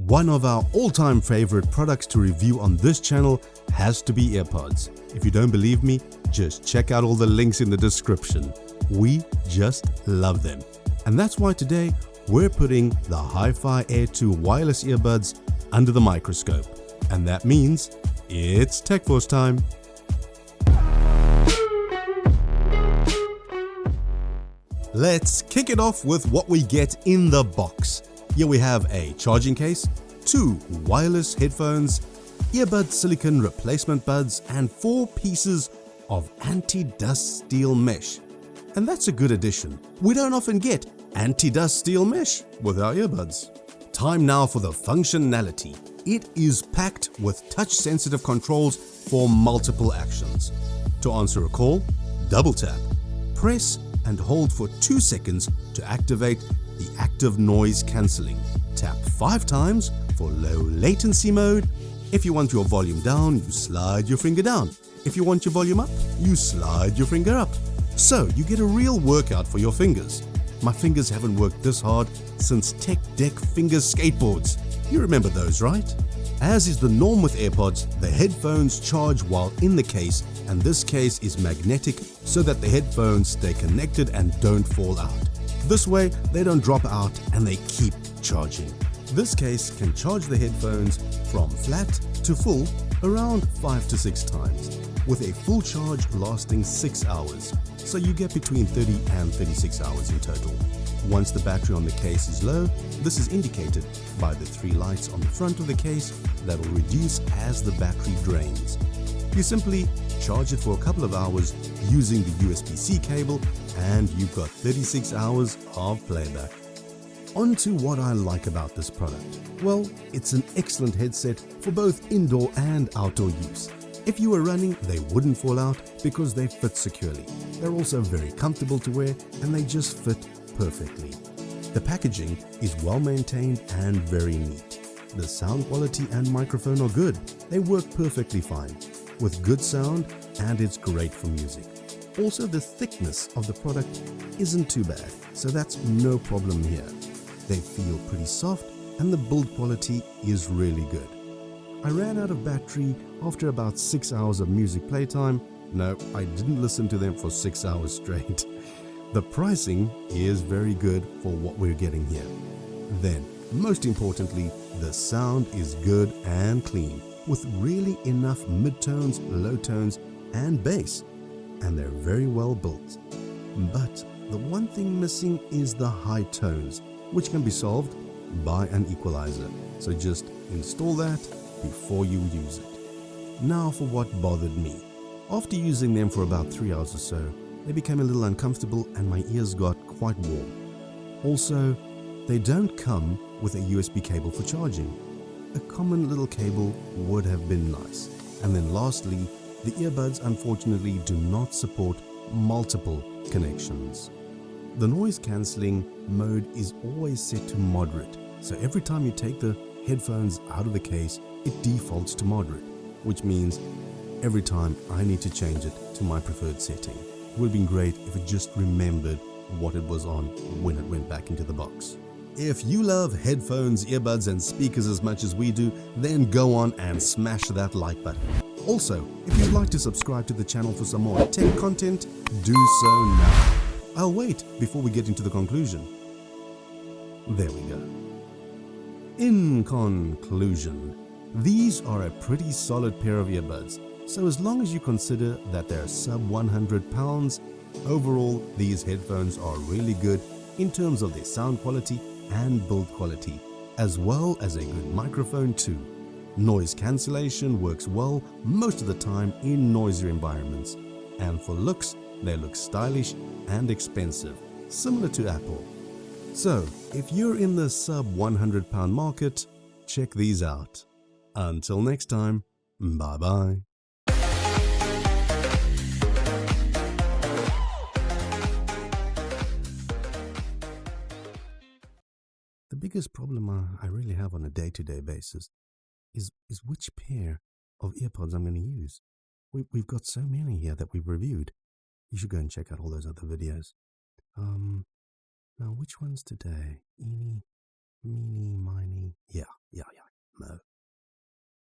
One of our all-time favorite products to review on this channel has to be AirPods. If you don't believe me, just check out all the links in the description. We just love them. And that's why today we're putting the HiFiAir 2 wireless earbuds under the microscope. And that means it's TechForce time. Let's kick it off with what we get in the box. Here we have a charging case, 2 wireless headphones, earbud silicone replacement buds, and 4 pieces of anti-dust steel mesh. And that's a good addition. We don't often get anti-dust steel mesh with our earbuds. Time now for the functionality. It is packed with touch-sensitive controls for multiple actions. To answer a call, double tap, press and hold for 2 seconds to activate the active noise cancelling. Tap 5 times for low latency mode. If you want your volume down, you slide your finger down. If you want your volume up, you slide your finger up. So you get a real workout for your fingers. My fingers haven't worked this hard since Tech Deck finger skateboards. You remember those, right? As is the norm with AirPods, the headphones charge while in the case, and this case is magnetic so that the headphones stay connected and don't fall out. This way, they don't drop out and they keep charging. This case can charge the headphones from flat to full around 5 to 6 times, with a full charge lasting 6 hours. So you get between 30 and 36 hours in total. Once the battery on the case is low, this is indicated by the 3 lights on the front of the case that will reduce as the battery drains. You simply charge it for a couple of hours using the USB-C cable and you've got 36 hours of playback. On to what I like about this product. Well, it's an excellent headset for both indoor and outdoor use. If you were running, they wouldn't fall out because they fit securely. They're also very comfortable to wear and they just fit perfectly. The packaging is well maintained and very neat. The sound quality and microphone are good. They work perfectly fine with good sound and it's great for music. Also, the thickness of the product isn't too bad, so that's no problem here. They feel pretty soft and the build quality is really good. I ran out of battery after about 6 hours of music playtime. No, I didn't listen to them for 6 hours straight. The pricing is very good for what we're getting here. Then, most importantly, the sound is good and clean, with really enough midtones, low tones, and bass, and they're very well built. But the one thing missing is the high tones, which can be solved by an equalizer. So just install that before you use it. Now for what bothered me. After using them for about 3 hours or so, they became a little uncomfortable and my ears got quite warm. Also, they don't come with a USB cable for charging. A common little cable would have been nice. And then lastly, the earbuds unfortunately do not support multiple connections. The noise cancelling mode is always set to moderate, so every time you take the headphones out of the case, it defaults to moderate, which means every time I need to change it to my preferred setting. It would have been great if it just remembered what it was on when it went back into the box. If you love headphones, earbuds and speakers as much as we do, then go on and smash that like button. Also, if you'd like to subscribe to the channel for some more tech content, do so now. I'll wait before we get into the conclusion. There we go. In conclusion, these are a pretty solid pair of earbuds. So as long as you consider that they're sub 100 pounds, overall these headphones are really good in terms of their sound quality and build quality, as well as a good microphone too. Noise cancellation works well most of the time in noisier environments, and for looks, they look stylish and expensive, similar to Apple. So, if you're in the sub 100 pound market, check these out. Until next time, bye bye. The biggest problem I really have on a day-to-day basis is which pair of earpods I'm going to use. We've got so many here that we've reviewed. You should go and check out all those other videos. Now which one's today? Eeny, meeny, miny. Yeah.